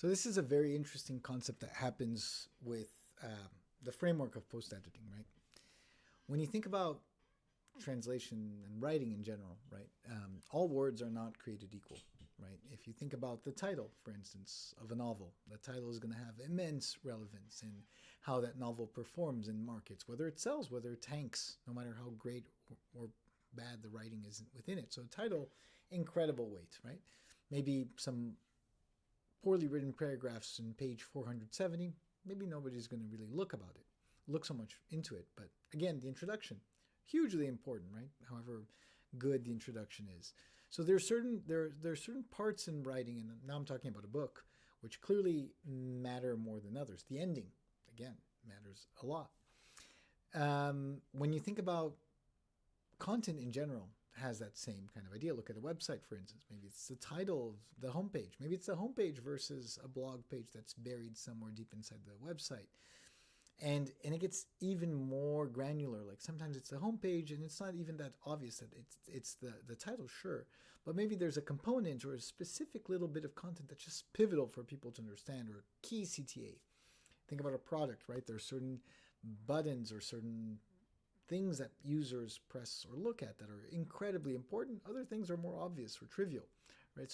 So this is a very interesting concept that happens with the framework of post-editing, right? When you think about translation and writing in general, right? All words are not created equal, right? If you think about the title, for instance, of a novel, the title is going to have immense relevance in how that novel performs in markets, whether it sells, whether it tanks, no matter how great or bad the writing is within it. So title, incredible weight, right? Maybe some poorly written paragraphs in page 470, maybe nobody's going to really look so much into it. But again, the introduction, hugely important, right? However good the introduction is. So there are certain parts in writing, and now I'm talking about a book, which clearly matter more than others. The ending, again, matters a lot. When you think about content in general, has that same kind of idea. Look at a website, for instance. Maybe it's the title of the homepage. Maybe it's the homepage versus a blog page that's buried somewhere deep inside the website. And it gets even more granular. Like sometimes it's the homepage and it's not even that obvious that it's the title, sure. But maybe there's a component or a specific little bit of content that's just pivotal for people to understand, or key CTA. Think about a product, right? There are certain buttons or certain things that users press or look at that are incredibly important. Other things are more obvious or trivial, right?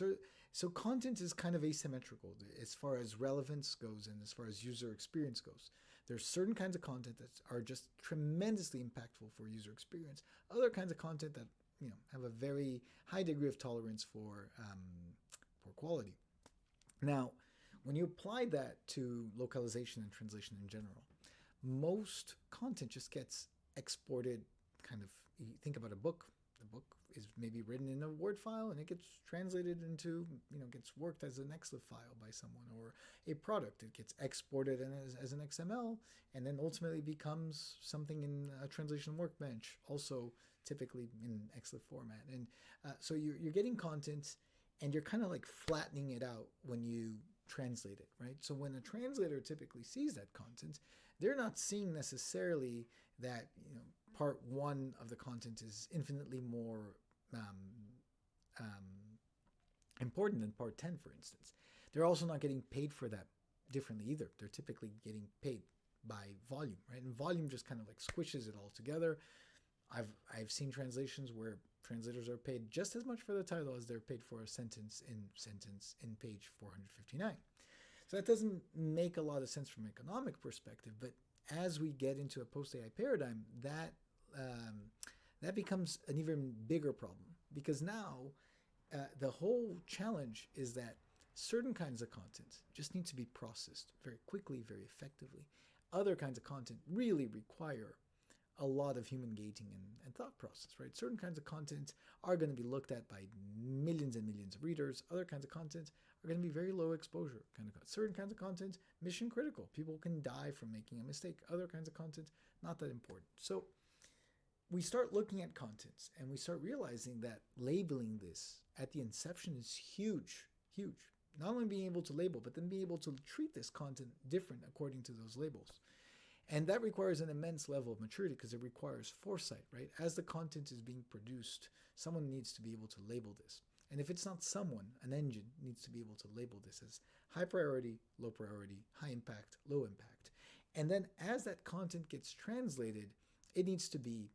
So content is kind of asymmetrical as far as relevance goes and as far as user experience goes. There's certain kinds of content that are just tremendously impactful for user experience. Other kinds of content that have a very high degree of tolerance for quality. Now, when you apply that to localization and translation in general, most content just gets exported. Kind of, you think about a book. The book is maybe written in a Word file and it gets translated into, gets worked as an EXLIF file by someone, or a product. It gets exported as an XML and then ultimately becomes something in a translation workbench, also typically in EXLIF format. And so you're getting content and you're kind of like flattening it out when you translate it, right? So when a translator typically sees that content, they're not seeing necessarily that part one of the content is infinitely more important than part 10, for instance. They're also not getting paid for that differently either. They're typically getting paid by volume, right? And volume just kind of like squishes it all together. I've seen translations where translators are paid just as much for the title as they're paid for a sentence in page 459. So that doesn't make a lot of sense from an economic perspective, but as we get into a post-AI paradigm, that becomes an even bigger problem, because now the whole challenge is that certain kinds of content just need to be processed very quickly, very effectively. Other kinds of content really require a lot of human gating and thought process, right? Certain kinds of content are going to be looked at by millions and millions of readers. Other kinds of content are going to be very low exposure kind of content. Certain kinds of content, mission critical. People can die from making a mistake. Other kinds of content, not that important. So we start looking at content and we start realizing that labeling this at the inception is huge, huge. Not only being able to label, but then being able to treat this content different according to those labels. And that requires an immense level of maturity because it requires foresight, right? As the content is being produced, someone needs to be able to label this. And if it's not someone, an engine needs to be able to label this as high priority, high impact, low impact. And then as that content gets translated, it needs to be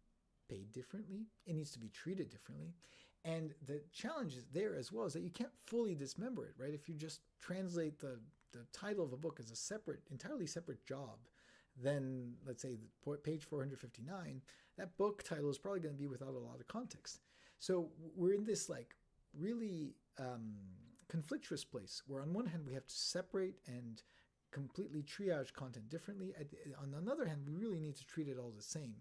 paid differently. It needs to be treated differently. And the challenge is there as well is that you can't fully dismember it, right? If you just translate the title of a book as a entirely separate job, then let's say page 459, that book title is probably going to be without a lot of context. So we're in this like really conflictuous place where on one hand we have to separate and completely triage content differently. On the other hand, we really need to treat it all the same.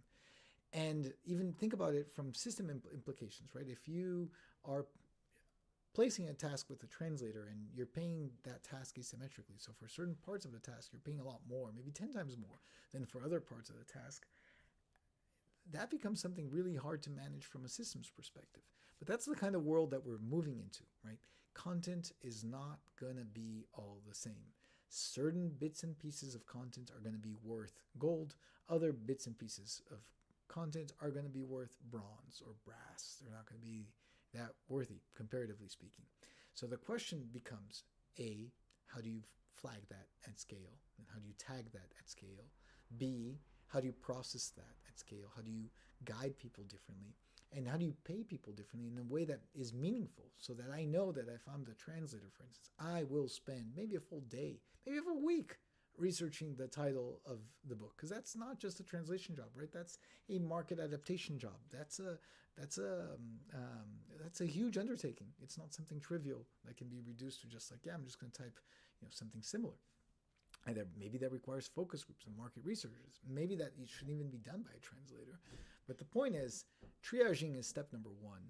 And even think about it from system implications, right? If you are placing a task with a translator and you're paying that task asymmetrically. So for certain parts of the task, you're paying a lot more, maybe 10 times more than for other parts of the task. That becomes something really hard to manage from a systems perspective. But that's the kind of world that we're moving into, right? Content is not going to be all the same. Certain bits and pieces of content are going to be worth gold. Other bits and pieces of content are going to be worth bronze or brass. They're not going to be that worthy, comparatively speaking. So the question becomes, A, how do you flag that at scale? And how do you tag that at scale? B, how do you process that at scale? How do you guide people differently? And how do you pay people differently in a way that is meaningful, so that I know that if I'm the translator, for instance, I will spend maybe a full day, maybe a full week researching the title of the book, because that's not just a translation job, right? That's a market adaptation job. That's a huge undertaking. It's not something trivial that can be reduced to just like, yeah, I'm just going to type, something similar. And maybe that requires focus groups and market researchers. Maybe that it shouldn't even be done by a translator. But the point is, triaging is step number one.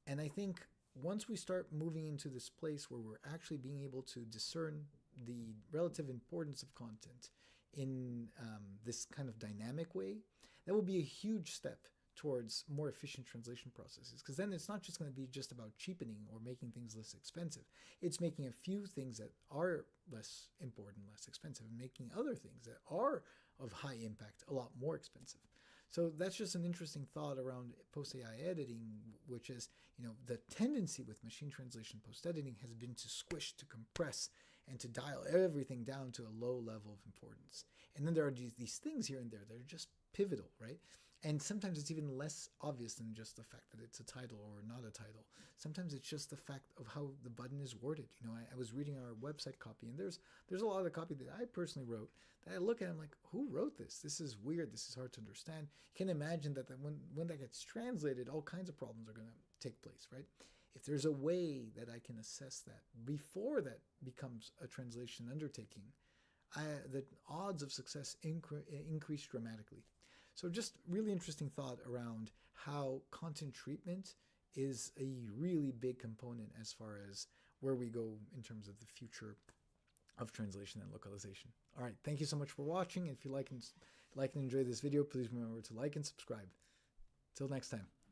And I think once we start moving into this place where we're actually being able to discern the relative importance of content in this kind of dynamic way, that will be a huge step towards more efficient translation processes, because then it's not just going to be just about cheapening or making things less expensive. It's making a few things that are less important, less expensive, and making other things that are of high impact a lot more expensive. So that's just an interesting thought around post-AI editing, which is, the tendency with machine translation post-editing has been to squish, to compress, and to dial everything down to a low level of importance. And then there are these things here and there that are just pivotal, right? And sometimes it's even less obvious than just the fact that it's a title or not a title. Sometimes it's just the fact of how the button is worded. I was reading our website copy, and there's a lot of copy that I personally wrote that I look at and I'm like, who wrote this? This is weird. This is hard to understand. You can imagine that when that gets translated, all kinds of problems are going to take place, right? If there's a way that I can assess that before that becomes a translation undertaking, the odds of success increase dramatically. So just really interesting thought around how content treatment is a really big component as far as where we go in terms of the future of translation and localization. All right, thank you so much for watching. If you like and enjoy this video, please remember to like and subscribe. Till next time.